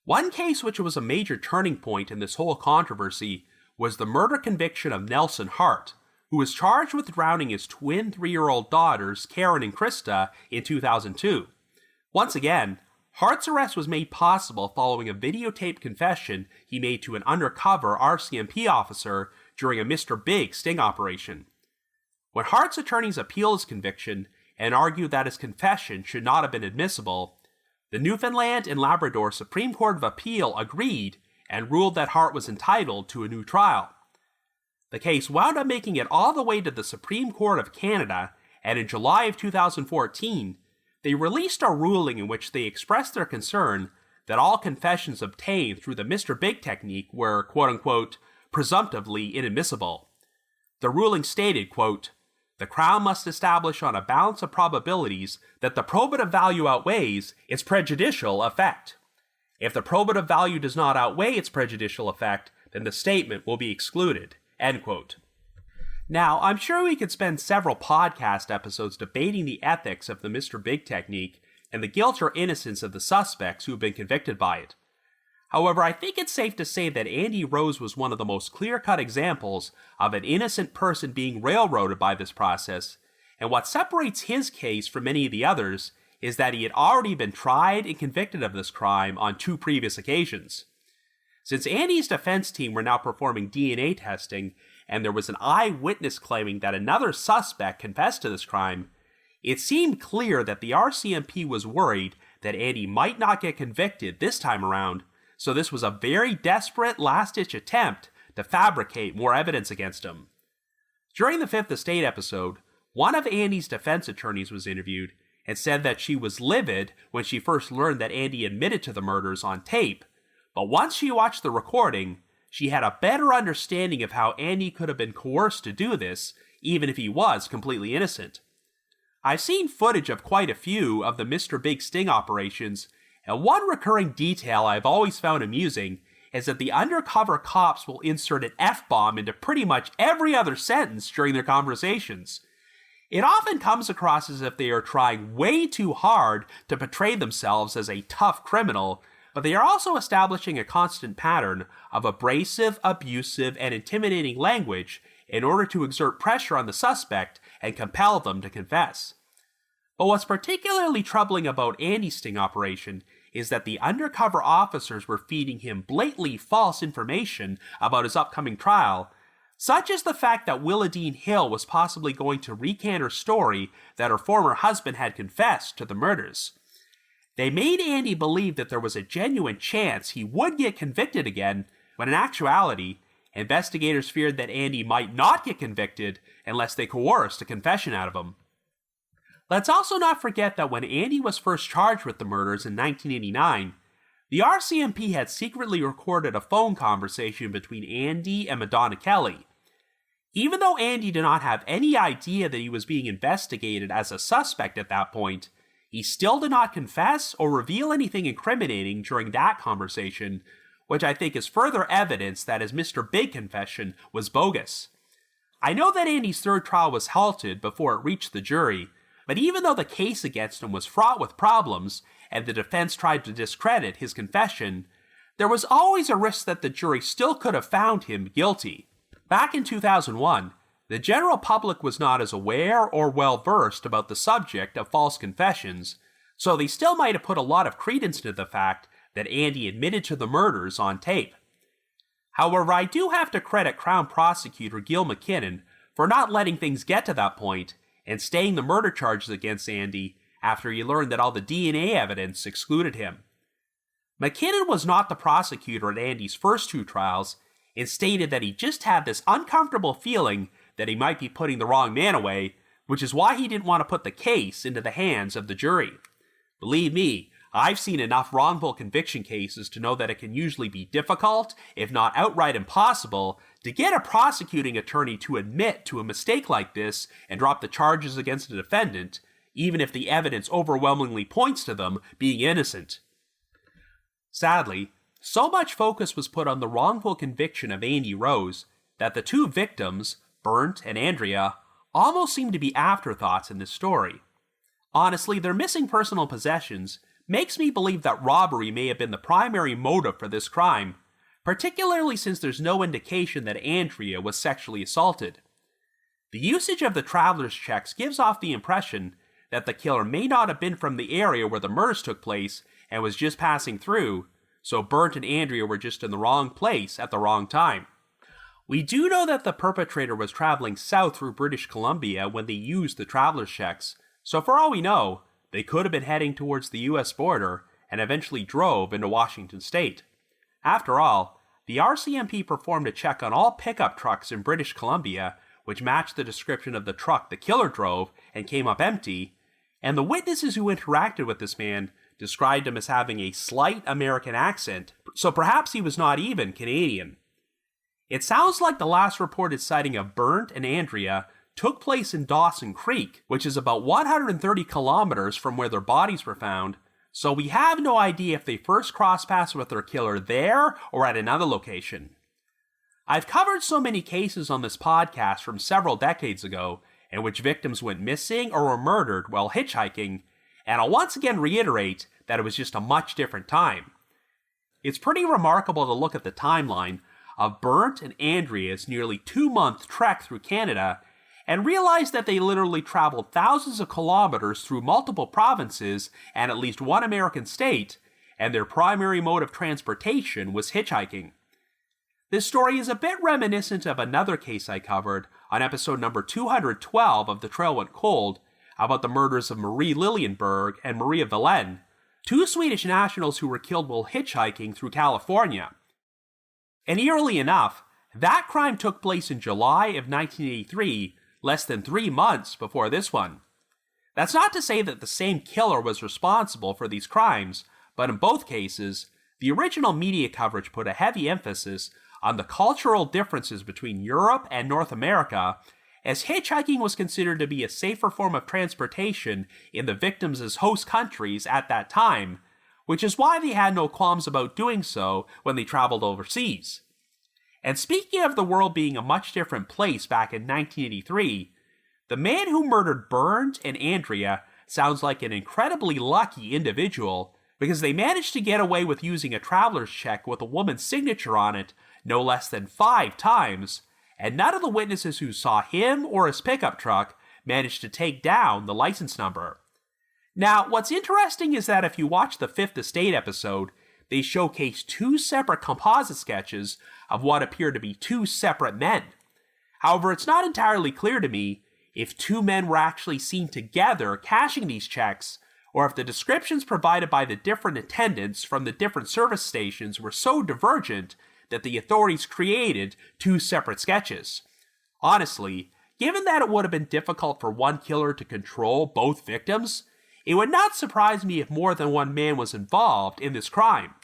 One case which was a major turning point in this whole controversy was the murder conviction of Nelson Hart, who was charged with drowning his twin 3-year-old daughters, Karen and Krista, in 2002. Once again, Hart's arrest was made possible following a videotaped confession he made to an undercover RCMP officer during a Mr. Big sting operation. When Hart's attorneys appealed his conviction and argued that his confession should not have been admissible, the Newfoundland and Labrador Supreme Court of Appeal agreed and ruled that Hart was entitled to a new trial. The case wound up making it all the way to the Supreme Court of Canada, and in July of 2014, they released a ruling in which they expressed their concern that all confessions obtained through the Mr. Big technique were, quote-unquote, presumptively inadmissible. The ruling stated, quote, "The Crown must establish on a balance of probabilities that the probative value outweighs its prejudicial effect. If the probative value does not outweigh its prejudicial effect, then the statement will be excluded," end quote. Now, I'm sure we could spend several podcast episodes debating the ethics of the Mr. Big technique and the guilt or innocence of the suspects who have been convicted by it. However, I think it's safe to say that Andy Rose was one of the most clear-cut examples of an innocent person being railroaded by this process, and what separates his case from many of the others is that he had already been tried and convicted of this crime on 2 previous occasions. Since Andy's defense team were now performing DNA testing, and there was an eyewitness claiming that another suspect confessed to this crime, it seemed clear that the RCMP was worried that Andy might not get convicted this time around, so this was a very desperate last-ditch attempt to fabricate more evidence against him. During the Fifth Estate episode, one of Andy's defense attorneys was interviewed and said that she was livid when she first learned that Andy admitted to the murders on tape, but once she watched the recording, she had a better understanding of how Andy could have been coerced to do this, even if he was completely innocent. I've seen footage of quite a few of the Mr. Big sting operations, and one recurring detail I've always found amusing is that the undercover cops will insert an F-bomb into pretty much every other sentence during their conversations. It often comes across as if they are trying way too hard to portray themselves as a tough criminal, but they are also establishing a constant pattern of abrasive, abusive, and intimidating language in order to exert pressure on the suspect and compel them to confess. But what's particularly troubling about Andy's sting operation is that the undercover officers were feeding him blatantly false information about his upcoming trial, such as the fact that Willadine Hill was possibly going to recant her story that her former husband had confessed to the murders. They made Andy believe that there was a genuine chance he would get convicted again, when in actuality, investigators feared that Andy might not get convicted unless they coerced a confession out of him. Let's also not forget that when Andy was first charged with the murders in 1989, the RCMP had secretly recorded a phone conversation between Andy and Madonna Kelly. Even though Andy did not have any idea that he was being investigated as a suspect at that point, he still did not confess or reveal anything incriminating during that conversation, which I think is further evidence that his Mr. Big confession was bogus. I know that Andy's third trial was halted before it reached the jury, but even though the case against him was fraught with problems and the defense tried to discredit his confession, there was always a risk that the jury still could have found him guilty. Back in 2001, the general public was not as aware or well-versed about the subject of false confessions, so they still might have put a lot of credence to the fact that Andy admitted to the murders on tape. However, I do have to credit Crown Prosecutor Gil McKinnon for not letting things get to that point and staying the murder charges against Andy after he learned that all the DNA evidence excluded him. McKinnon was not the prosecutor at Andy's first two trials and stated that he just had this uncomfortable feeling that he might be putting the wrong man away, which is why he didn't want to put the case into the hands of the jury. Believe me, I've seen enough wrongful conviction cases to know that it can usually be difficult, if not outright impossible, to get a prosecuting attorney to admit to a mistake like this and drop the charges against a defendant, even if the evidence overwhelmingly points to them being innocent. Sadly, so much focus was put on the wrongful conviction of Andy Rose that the two victims, Bernd and Andrea, almost seem to be afterthoughts in this story. Honestly, their missing personal possessions makes me believe that robbery may have been the primary motive for this crime, particularly since there's no indication that Andrea was sexually assaulted. The usage of the traveler's checks gives off the impression that the killer may not have been from the area where the murders took place and was just passing through, so Bernd and Andrea were just in the wrong place at the wrong time. We do know that the perpetrator was traveling south through British Columbia when they used the traveler's checks, so for all we know, they could have been heading towards the US border and eventually drove into Washington state. After all, the RCMP performed a check on all pickup trucks in British Columbia, which matched the description of the truck the killer drove and came up empty, and the witnesses who interacted with this man described him as having a slight American accent, so perhaps he was not even Canadian. It sounds like the last reported sighting of Bernd and Andrea took place in Dawson Creek, which is about 130 kilometers from where their bodies were found, so we have no idea if they first crossed paths with their killer there or at another location. I've covered so many cases on this podcast from several decades ago in which victims went missing or were murdered while hitchhiking, and I'll once again reiterate that it was just a much different time. It's pretty remarkable to look at the timeline of Bernd and Andrea's nearly 2-month trek through Canada and realize that they literally traveled thousands of kilometers through multiple provinces and at least one American state, and their primary mode of transportation was hitchhiking. This story is a bit reminiscent of another case I covered on episode number 212 of The Trail Went Cold about the murders of Marie Lilienberg and Maria Velen, two Swedish nationals who were killed while hitchhiking through California. And eerily enough, that crime took place in July of 1983, less than 3 months before this one. That's not to say that the same killer was responsible for these crimes, but in both cases, the original media coverage put a heavy emphasis on the cultural differences between Europe and North America, as hitchhiking was considered to be a safer form of transportation in the victims' host countries at that time, which is why they had no qualms about doing so when they traveled overseas. And speaking of the world being a much different place back in 1983, the man who murdered Bernd and Andrea sounds like an incredibly lucky individual because they managed to get away with using a traveler's check with a woman's signature on it no less than 5 times, and none of the witnesses who saw him or his pickup truck managed to take down the license number. Now, what's interesting is that if you watch the Fifth Estate episode, they showcase 2 separate composite sketches of what appear to be 2 separate men. However, it's not entirely clear to me if 2 men were actually seen together cashing these checks, or if the descriptions provided by the different attendants from the different service stations were so divergent that the authorities created 2 separate sketches. Honestly, given that it would have been difficult for one killer to control both victims, it would not surprise me if more than one man was involved in this crime.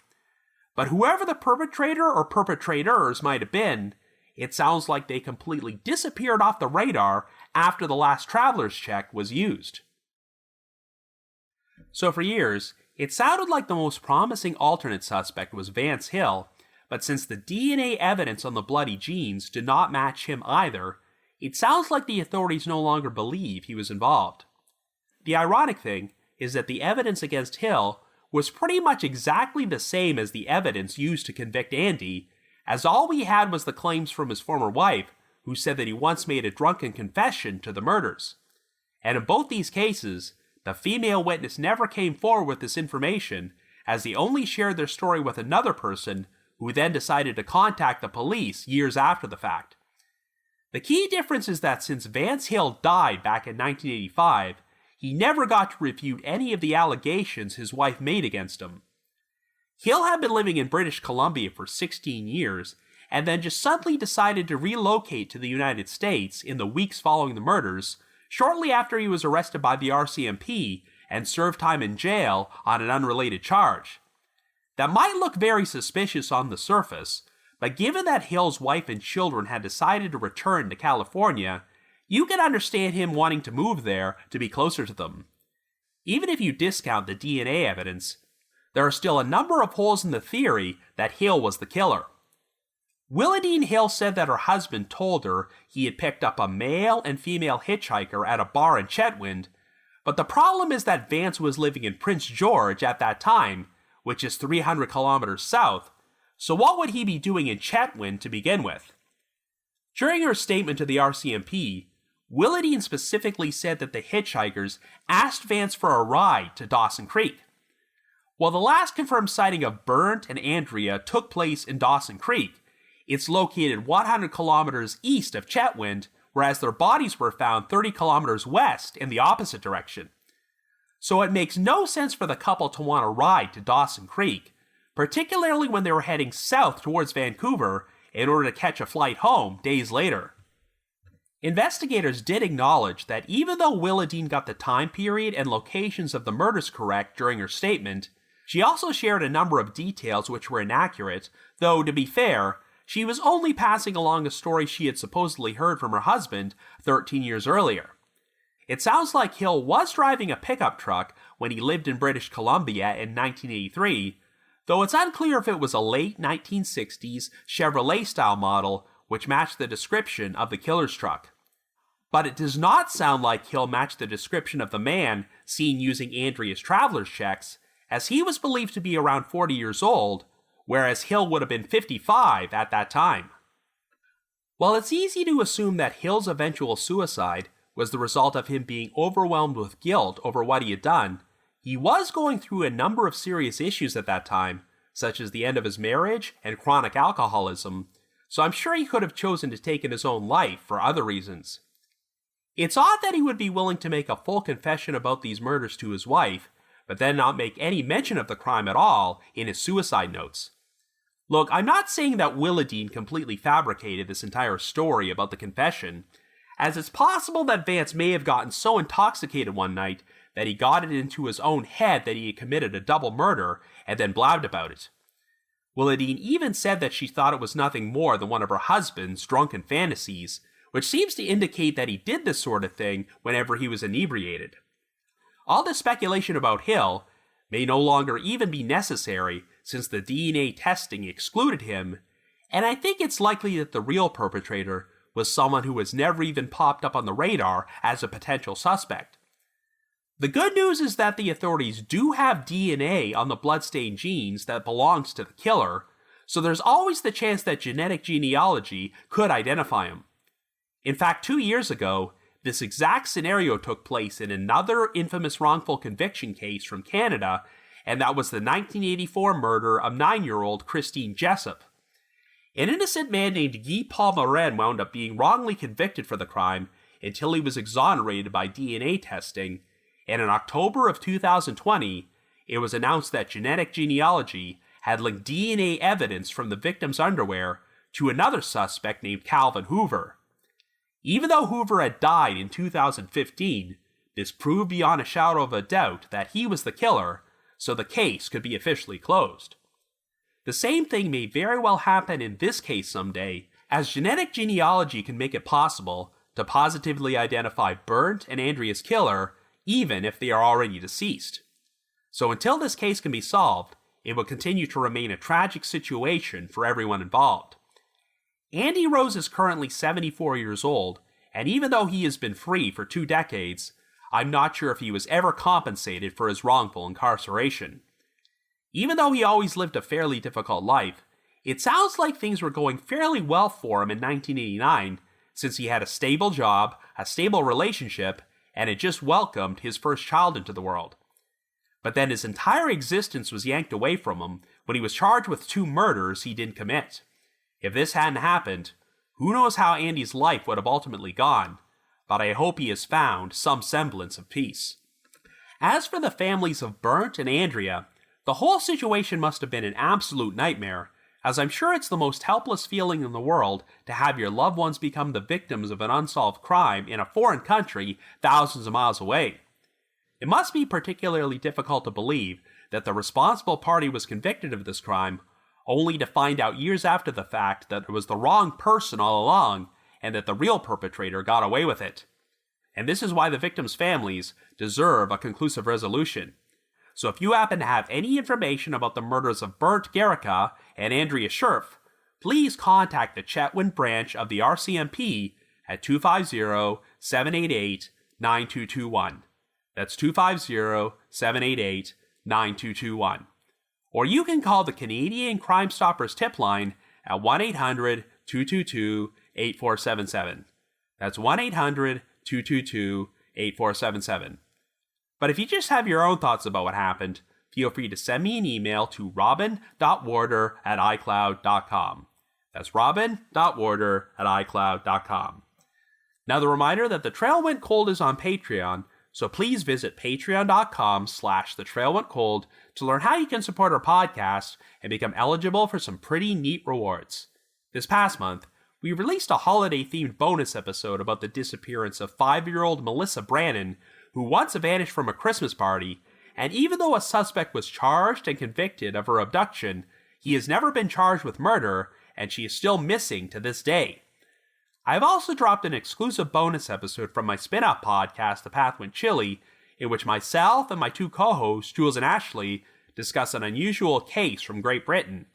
But whoever the perpetrator or perpetrators might have been, it sounds like they completely disappeared off the radar after the last traveler's check was used. So for years, it sounded like the most promising alternate suspect was Vance Hill, but since the DNA evidence on the bloody jeans did not match him either, it sounds like the authorities no longer believe he was involved. The ironic thing is that the evidence against Hill was pretty much exactly the same as the evidence used to convict Andy, as all we had was the claims from his former wife, who said that he once made a drunken confession to the murders. And in both these cases, the female witness never came forward with this information, as they only shared their story with another person who then decided to contact the police years after the fact. The key difference is that since Vance Hill died back in 1985, he never got to refute any of the allegations his wife made against him. Hill had been living in British Columbia for 16 years, and then just suddenly decided to relocate to the United States in the weeks following the murders, shortly after he was arrested by the RCMP and served time in jail on an unrelated charge. That might look very suspicious on the surface, but given that Hill's wife and children had decided to return to California, you can understand him wanting to move there to be closer to them. Even if you discount the DNA evidence, there are still a number of holes in the theory that Hill was the killer. Willadine Hill said that her husband told her he had picked up a male and female hitchhiker at a bar in Chetwynd, but the problem is that Vance was living in Prince George at that time, which is 300 kilometers south, so what would he be doing in Chetwynd to begin with? During her statement to the RCMP, Willadine specifically said that the hitchhikers asked Vance for a ride to Dawson Creek. While the last confirmed sighting of Bernd and Andrea took place in Dawson Creek, it's located 100 kilometers east of Chetwynd, whereas their bodies were found 30 kilometers west in the opposite direction. So it makes no sense for the couple to want to ride to Dawson Creek, particularly when they were heading south towards Vancouver in order to catch a flight home days later. Investigators did acknowledge that even though Willadine got the time period and locations of the murders correct during her statement, she also shared a number of details which were inaccurate, though, to be fair, she was only passing along a story she had supposedly heard from her husband 13 years earlier. It sounds like Hill was driving a pickup truck when he lived in British Columbia in 1983, though it's unclear if it was a late 1960s Chevrolet-style model which matched the description of the killer's truck. But it does not sound like Hill matched the description of the man seen using Andrea's traveler's checks, as he was believed to be around 40 years old, whereas Hill would have been 55 at that time. While it's easy to assume that Hill's eventual suicide was the result of him being overwhelmed with guilt over what he had done, he was going through a number of serious issues at that time, such as the end of his marriage and chronic alcoholism, so I'm sure he could have chosen to take his own life for other reasons. It's odd that he would be willing to make a full confession about these murders to his wife, but then not make any mention of the crime at all in his suicide notes. Look, I'm not saying that Willadine completely fabricated this entire story about the confession, as it's possible that Vance may have gotten so intoxicated one night that he got it into his own head that he had committed a double murder and then blabbed about it. Willadine even said that she thought it was nothing more than one of her husband's drunken fantasies, which seems to indicate that he did this sort of thing whenever he was inebriated. All this speculation about Hill may no longer even be necessary since the DNA testing excluded him, and I think it's likely that the real perpetrator was someone who has never even popped up on the radar as a potential suspect. The good news is that the authorities do have DNA on the bloodstained genes that belongs to the killer, so there's always the chance that genetic genealogy could identify him. In fact, 2 years ago, this exact scenario took place in another infamous wrongful conviction case from Canada, and that was the 1984 murder of 9-year-old Christine Jessup. An innocent man named Guy Paul Morin wound up being wrongly convicted for the crime until he was exonerated by DNA testing, and in October of 2020, it was announced that genetic genealogy had linked DNA evidence from the victim's underwear to another suspect named Calvin Hoover. Even though Hoover had died in 2015, this proved beyond a shadow of a doubt that he was the killer, so the case could be officially closed. The same thing may very well happen in this case someday, as genetic genealogy can make it possible to positively identify Bernd and Andrea's killer, even if they are already deceased. So until this case can be solved, it will continue to remain a tragic situation for everyone involved. Andy Rose is currently 74 years old, and even though he has been free for 2 decades, I'm not sure if he was ever compensated for his wrongful incarceration. Even though he always lived a fairly difficult life, it sounds like things were going fairly well for him in 1989, since he had a stable job, a stable relationship, and had just welcomed his first child into the world. But then his entire existence was yanked away from him when he was charged with 2 murders he didn't commit. If this hadn't happened, who knows how Andy's life would have ultimately gone, but I hope he has found some semblance of peace. As for the families of Bernd and Andrea, the whole situation must have been an absolute nightmare, as I'm sure it's the most helpless feeling in the world to have your loved ones become the victims of an unsolved crime in a foreign country thousands of miles away. It must be particularly difficult to believe that the responsible party was convicted of this crime, only to find out years after the fact that it was the wrong person all along, and that the real perpetrator got away with it. And this is why the victims' families deserve a conclusive resolution. So if you happen to have any information about the murders of Bernd Goericke and Andrea Scherpf, please contact the Chetwynd branch of the RCMP at 250-788-9221. That's 250-788-9221. Or you can call the Canadian Crime Stoppers tip line at 1-800-222-8477. That's 1-800-222-8477. But if you just have your own thoughts about what happened, feel free to send me an email to robin.warder@icloud.com. That's robin.warder@icloud.com. Now the reminder that The Trail Went Cold is on Patreon, so please visit patreon.com/thetrailwentcold to learn how you can support our podcast and become eligible for some pretty neat rewards. This past month, we released a holiday-themed bonus episode about the disappearance of 5-year-old Melissa Brannon, who once vanished from a Christmas party, and even though a suspect was charged and convicted of her abduction, he has never been charged with murder, and she is still missing to this day. I've also dropped an exclusive bonus episode from my spin-off podcast, The Path Went Chilly, in which myself and my 2 co-hosts, Jules and Ashley, discuss an unusual case from Great Britain,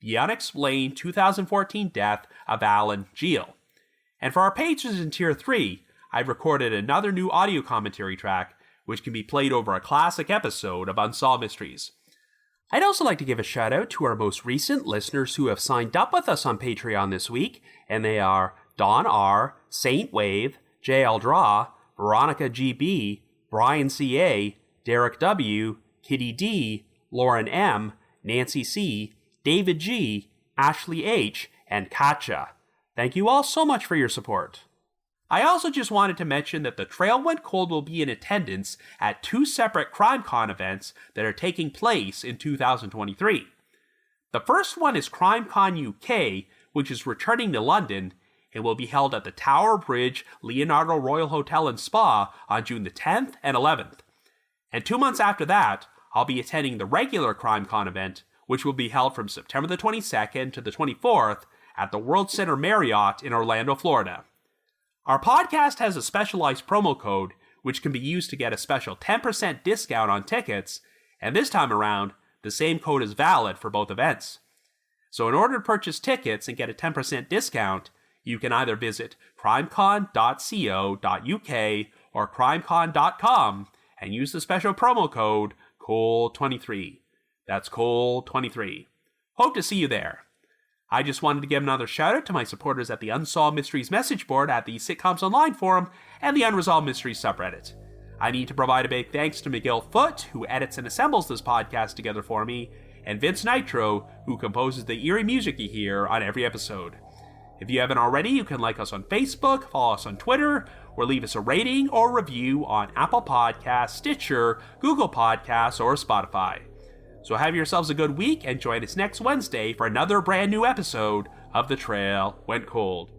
the unexplained 2014 death of Alan Geel. And for our patrons in Tier 3, I've recorded another new audio commentary track, which can be played over a classic episode of Unsolved Mysteries. I'd also like to give a shout out to our most recent listeners who have signed up with us on Patreon this week, and they are Don R., Saint Wave, JL Draw, Veronica GB, Brian CA, Derek W., Kitty D., Lauren M., Nancy C., David G., Ashley H., and Katja. Thank you all so much for your support. I also just wanted to mention that The Trail Went Cold will be in attendance at 2 separate CrimeCon events that are taking place in 2023. The first one is CrimeCon UK, which is returning to London, and will be held at the Tower Bridge Leonardo Royal Hotel and Spa on June the 10th and 11th. And 2 months after that, I'll be attending the regular CrimeCon event, which will be held from September the 22nd to the 24th at the World Center Marriott in Orlando, Florida. Our podcast has a specialized promo code, which can be used to get a special 10% discount on tickets, and this time around, the same code is valid for both events. So in order to purchase tickets and get a 10% discount, you can either visit crimecon.co.uk or crimecon.com and use the special promo code COLD23. That's COLD23. Hope to see you there. I just wanted to give another shout out to my supporters at the Unsolved Mysteries message board at the Sitcoms Online forum and the Unresolved Mysteries subreddit. I need to provide a big thanks to McGill Foote, who edits and assembles this podcast together for me, and Vince Nitro, who composes the eerie music you hear on every episode. If you haven't already, you can like us on Facebook, follow us on Twitter, or leave us a rating or review on Apple Podcasts, Stitcher, Google Podcasts, or Spotify. So have yourselves a good week and join us next Wednesday for another brand new episode of The Trail Went Cold.